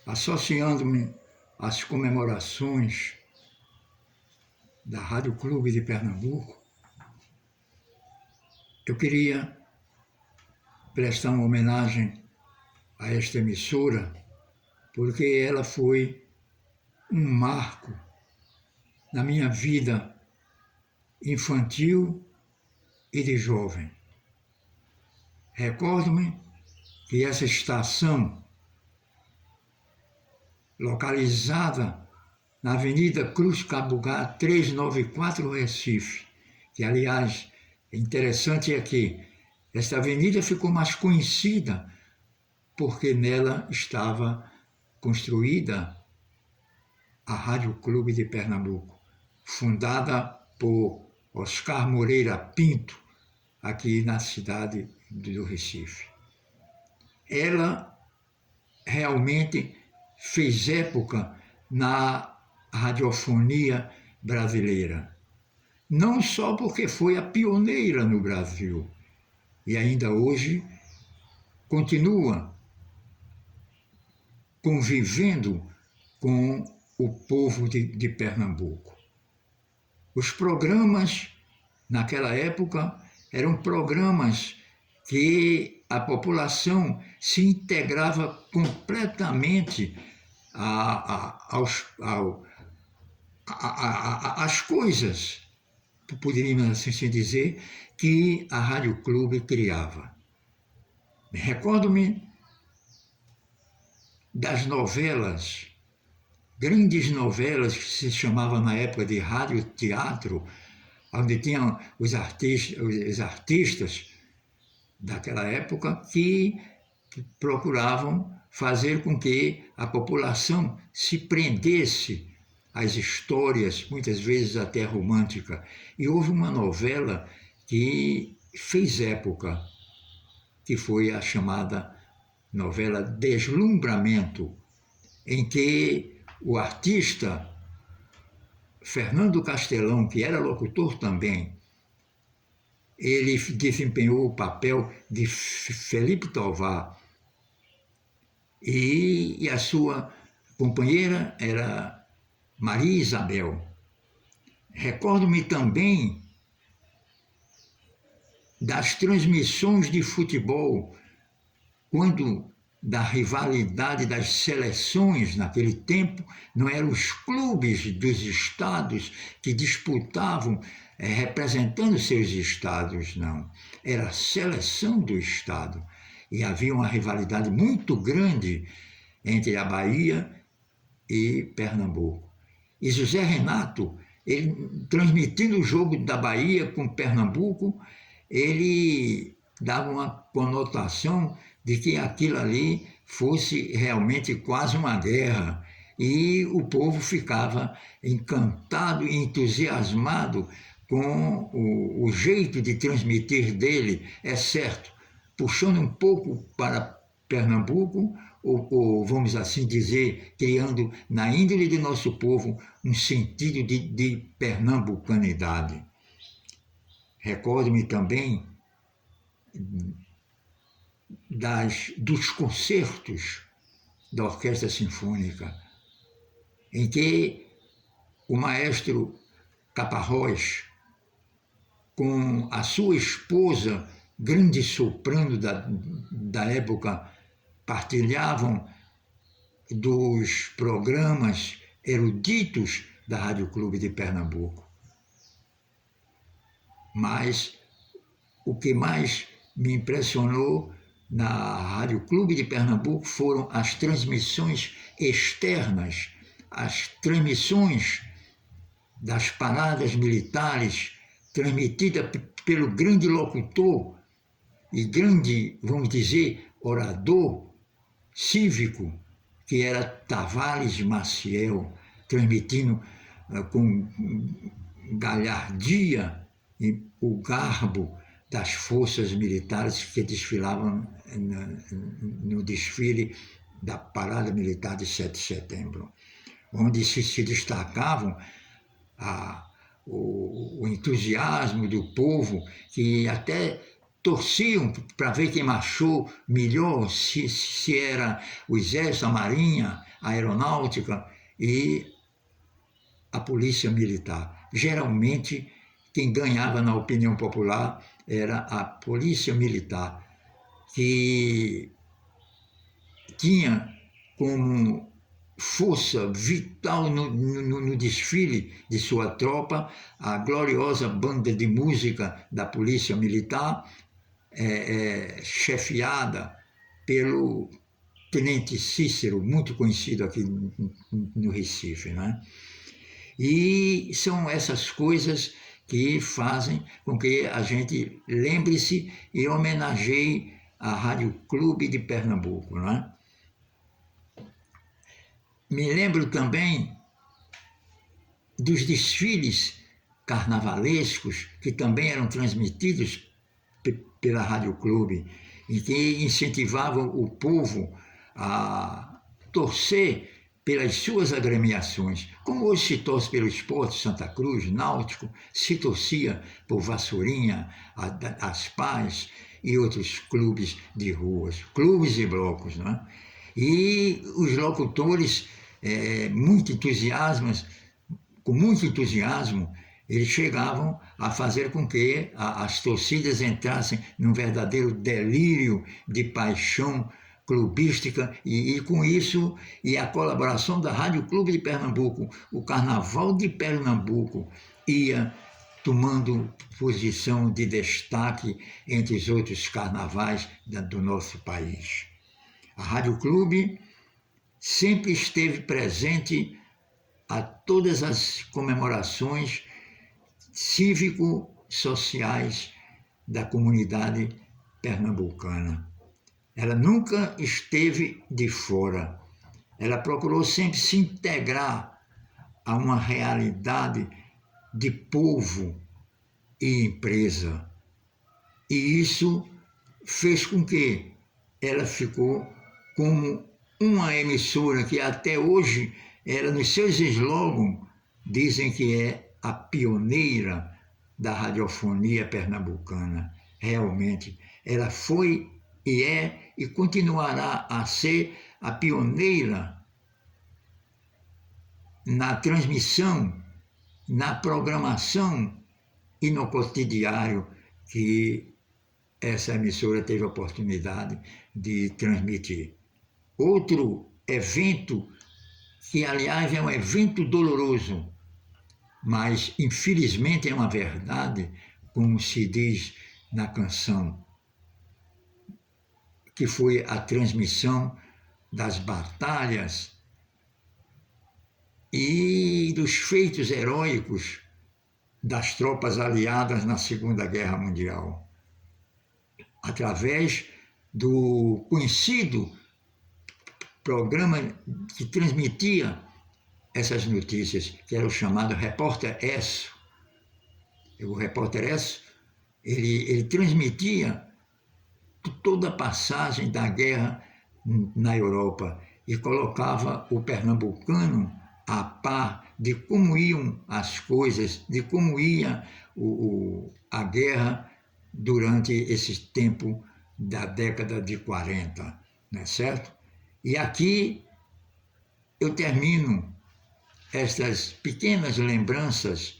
associando-me às comemorações da Rádio Clube de Pernambuco, eu queria prestar uma homenagem a esta emissora, porque ela foi um marco na minha vida infantil e de jovem. Recordo-me que essa estação, localizada na Avenida Cruz Cabugá 394, Recife, que, aliás, é interessante é que esta avenida ficou mais conhecida porque nela estava construída a Rádio Clube de Pernambuco, fundada por Oscar Moreira Pinto, aqui na cidade do Recife. Ela realmente fez época na radiofonia brasileira. Não só porque foi a pioneira no Brasil, e ainda hoje continua convivendo com o povo de Pernambuco. Os programas, naquela época, eram programas que a população se integrava completamente às coisas, poderíamos assim dizer, que a Rádio Clube criava. Recordo-me das novelas, grandes novelas que se chamavam na época de rádio-teatro, onde tinham os artistas daquela época que procuravam fazer com que a população se prendesse às histórias, muitas vezes até romântica. E houve uma novela que fez época, que foi a chamada novela Deslumbramento, em que o artista Fernando Castelão, que era locutor também, ele desempenhou o papel de Felipe Tovar e a sua companheira era Maria Isabel. Recordo-me também das transmissões de futebol, quando da rivalidade das seleções naquele tempo, não eram os clubes dos estados que disputavam representando seus estados, não. Era a seleção do estado. E havia uma rivalidade muito grande entre a Bahia e Pernambuco. E José Renato, ele, transmitindo o jogo da Bahia com Pernambuco, ele dava uma conotação de que aquilo ali fosse realmente quase uma guerra. E o povo ficava encantado e entusiasmado com o jeito de transmitir dele, é certo, puxando um pouco para Pernambuco, ou vamos assim dizer, criando na índole do nosso povo um sentido de pernambucanidade. Recordo-me também dos concertos da Orquestra Sinfônica, em que o maestro Caparrós, com a sua esposa, grande soprano da época, partilhavam dos programas eruditos da Rádio Clube de Pernambuco. Mas o que mais me impressionou na Rádio Clube de Pernambuco foram as transmissões externas, as transmissões das paradas militares, transmitida pelo grande locutor e grande, vamos dizer, orador cívico, que era Tavares Maciel, transmitindo com galhardia e o garbo das forças militares que desfilavam no desfile da Parada Militar de 7 de setembro, onde se destacavam o entusiasmo do povo, que até torciam para ver quem marchou melhor, se era o Exército, a Marinha, a Aeronáutica e a Polícia Militar. Geralmente, quem ganhava na opinião popular era a Polícia Militar, que tinha como força vital no desfile de sua tropa a gloriosa banda de música da Polícia Militar, chefiada pelo Tenente Cícero, muito conhecido aqui no Recife, né? E são essas coisas que fazem com que a gente lembre-se e homenageie a Rádio Clube de Pernambuco, né? Me lembro também dos desfiles carnavalescos que também eram transmitidos pela Rádio Clube e que incentivavam o povo a torcer pelas suas agremiações. Como hoje se torce pelo Esporte Santa Cruz, Náutico, se torcia por Vassourinha, As Paz e outros clubes de ruas, clubes e blocos, não é? E os locutores, com muito entusiasmo, eles chegavam a fazer com que as torcidas entrassem num verdadeiro delírio de paixão clubística e com isso, e a colaboração da Rádio Clube de Pernambuco, o Carnaval de Pernambuco ia tomando posição de destaque entre os outros carnavais do nosso país. A Rádio Clube sempre esteve presente a todas as comemorações cívico-sociais da comunidade pernambucana. Ela nunca esteve de fora. Ela procurou sempre se integrar a uma realidade de povo e empresa. E isso fez com que ela ficou como uma emissora que até hoje, ela nos seus slogans, dizem que é a pioneira da radiofonia pernambucana. Realmente, ela foi e é e continuará a ser a pioneira na transmissão, na programação e no cotidiário que essa emissora teve a oportunidade de transmitir. Outro evento, que aliás é um evento doloroso, mas infelizmente é uma verdade, como se diz na canção, que foi a transmissão das batalhas e dos feitos heróicos das tropas aliadas na Segunda Guerra Mundial, através do conhecido programa que transmitia essas notícias, que era o chamado Repórter Esso. O Repórter Esso, ele transmitia toda a passagem da guerra na Europa e colocava o pernambucano a par de como iam as coisas, de como ia a guerra durante esse tempo da década de 40, não é certo? E aqui eu termino estas pequenas lembranças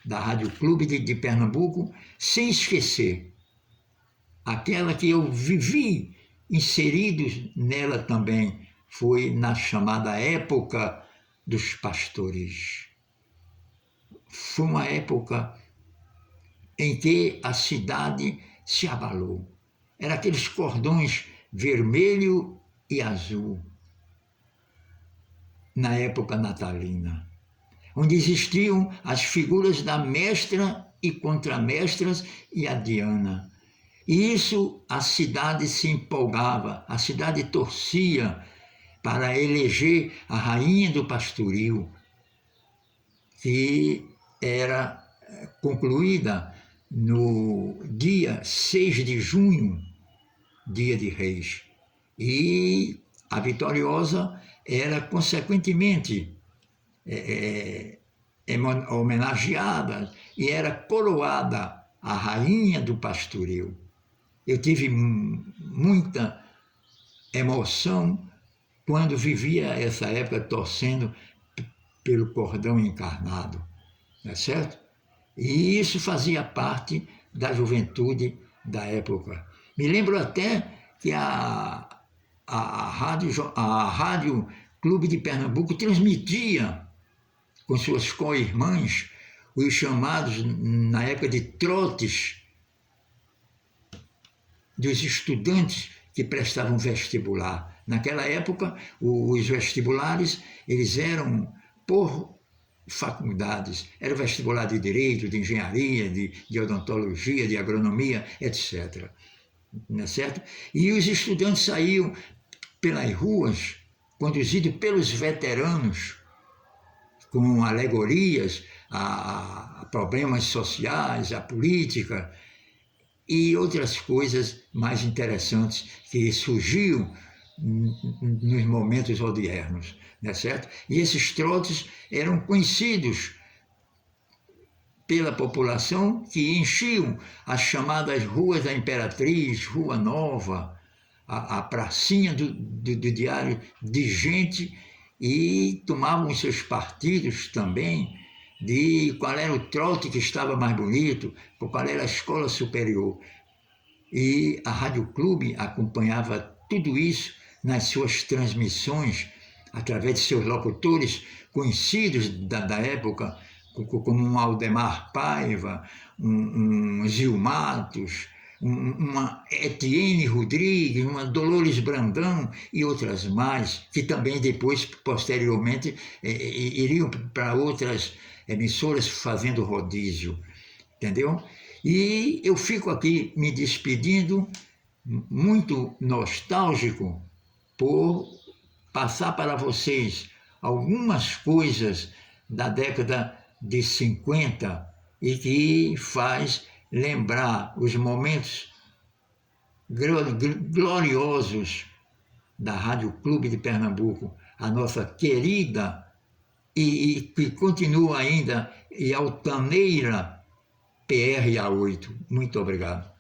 da Rádio Clube de Pernambuco, sem esquecer aquela que eu vivi inseridos nela também, foi na chamada época dos pastores. Foi uma época em que a cidade se abalou. Eram aqueles cordões vermelho e azul, na época natalina, onde existiam as figuras da mestra e contramestras e a Diana. E isso, a cidade se empolgava, a cidade torcia para eleger a rainha do pastoril, que era concluída no dia 6 de junho, dia de Reis. E a vitoriosa era, consequentemente, homenageada e era coroada a rainha do pastoril. eu tive muita emoção quando vivia essa época torcendo pelo cordão encarnado, não é certo? E isso fazia parte da juventude da época. Me lembro até que a Rádio Clube de Pernambuco transmitia com suas co-irmãs os chamados, na época de trotes, dos estudantes que prestavam vestibular. Naquela época, os vestibulares eles eram por faculdades. Era o vestibular de Direito, de Engenharia, de Odontologia, de Agronomia, etc. Não é certo? E os estudantes saíam pelas ruas, conduzidos pelos veteranos, com alegorias a problemas sociais, a política e outras coisas mais interessantes que surgiam nos momentos odiernos, não é certo? E esses trotes eram conhecidos pela população, que enchiam as chamadas ruas da Imperatriz, Rua Nova, a pracinha do Diário, de gente, e tomavam seus partidos também de qual era o trote que estava mais bonito, qual era a escola superior. E a Rádio Clube acompanhava tudo isso nas suas transmissões, através de seus locutores conhecidos da época, como um Aldemar Paiva, um Gil Matos, uma Etienne Rodrigues, uma Dolores Brandão e outras mais, que também depois, posteriormente, iriam para outras emissoras fazendo rodízio, entendeu? E eu fico aqui me despedindo, muito nostálgico, por passar para vocês algumas coisas da década de 50 e que faz lembrar os momentos gloriosos da Rádio Clube de Pernambuco, a nossa querida e que continua ainda e altaneira PRA8. Muito obrigado.